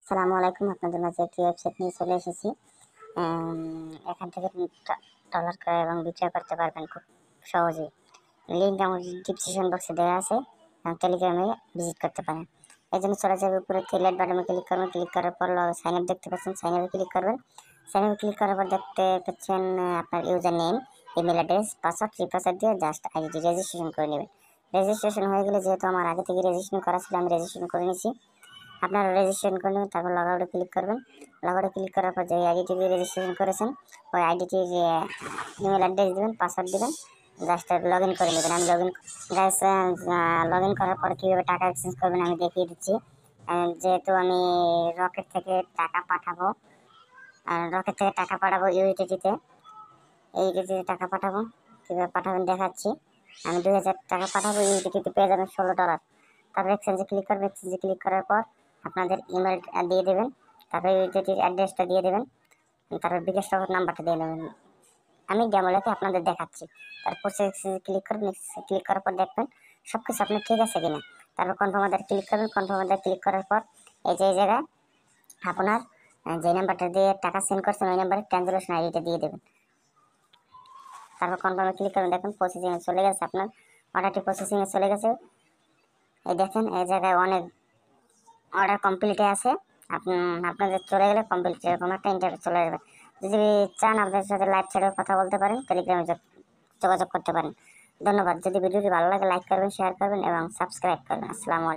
আসসালামু আলাইকুম। আপনাদের মাঝে একটি ওয়েবসাইট নিয়ে চলে এসেছি। এখান থেকে ডলার ক্রয় এবং বিক্রয় করতে পারবেন খুব সহজেই। লিঙ্ক আমার ডিসক্রিপশন বক্সে দেওয়া আছে এবং টেলিগ্রামে ভিজিট করতে পারেন। এই জন্য চলে যাবে উপরে থ্রি বাটনে ক্লিক করবেন। ক্লিক করার পর সাইন আপ দেখতে পাচ্ছেন, সাইন আপে ক্লিক করবেন। সাইন আপে ক্লিক করার পর দেখতে পাচ্ছেন আপনার user name, email address, password, re-password দিয়ে জাস্ট আইডি রেজিস্ট্রেশন করে নেবেন। রেজিস্ট্রেশন হয়ে গেলে, যেহেতু আমার আগে থেকে রেজিস্ট্রেশন করা ছিল, আমি রেজিস্ট্রেশন করে নিয়েছি। আপনারা রেজিস্ট্রেশন করে নেবেন, তারপর লগ আউটে ক্লিক করবেন। লগ আউটে ক্লিক করার পর যে আইডিটি দিয়ে রেজিস্ট্রেশন করেছেন, ওই আইডিটির ইমেল অ্যাড্রেস দেবেন, পাসওয়ার্ড দেবেন, জাস্ট লগ ইন করে নেবেন। আমি লগ ইন করার পর কীভাবে টাকা এক্সচেঞ্জ করবেন আমি দেখিয়ে দিচ্ছি। যেহেতু আমি রকেট থেকে টাকা পাঠাবো, ইউএসডিটিতে, টাকা পাঠাবো, কীভাবে পাঠাবেন দেখাচ্ছি। আমি 2000 টাকা পাঠাবো, ইউএসডিটিতে পেয়ে যাবেন $16। তারপর এক্সচেঞ্জে ক্লিক করবেন। এক্সচেঞ্জে ক্লিক করার পর আপনাদের ইমেল দিয়ে দেবেন, তারপরে ইউটিলিটির অ্যাড্রেসটা দিয়ে দেবেন, তারপর বিকাশ নাম্বারটা দিয়ে দেবেন। আমি ডেমোলেতে আপনাদের দেখাচ্ছি। তারপর এক্সচেঞ্জে ক্লিক করবেন। ক্লিক করার পর দেখবেন সব কিছু আপনার ঠিক আছে কিনা। তারপর কনফার্ম অর্ডার ক্লিক করবেন। কনফার্ম অর্ডার ক্লিক করার পর এই জায়গায় আপনার যে নাম্বারটা দিয়ে টাকা সেন্ড করছেন, ওই নাম্বারে ট্রানজাকশন আইডিটা দিয়ে দেবেন। তারপর কনফার্মে ক্লিক করবেন। দেখুন প্রসেসিংয়ে চলে গেছে, আপনার অর্ডারটি প্রসেসিংয়ে চলে গেছে। এই দেখেন এই জায়গায় অনেক অর্ডার কমপ্লিটে আছে। আপনাদের চলে গেলে কমপ্লিট এরকম একটা ইন্টারভিউ চলে যাবে। যদি চান আপনাদের সাথে লাইভ চ্যাটেও কথা বলতে পারেন, টেলিগ্রামে যোগাযোগ করতে পারেন। ধন্যবাদ। যদি ভিডিওটি ভালো লাগে লাইক করবেন, শেয়ার করবেন এবং সাবস্ক্রাইব করবেন। আসসালামু আলাইকুম।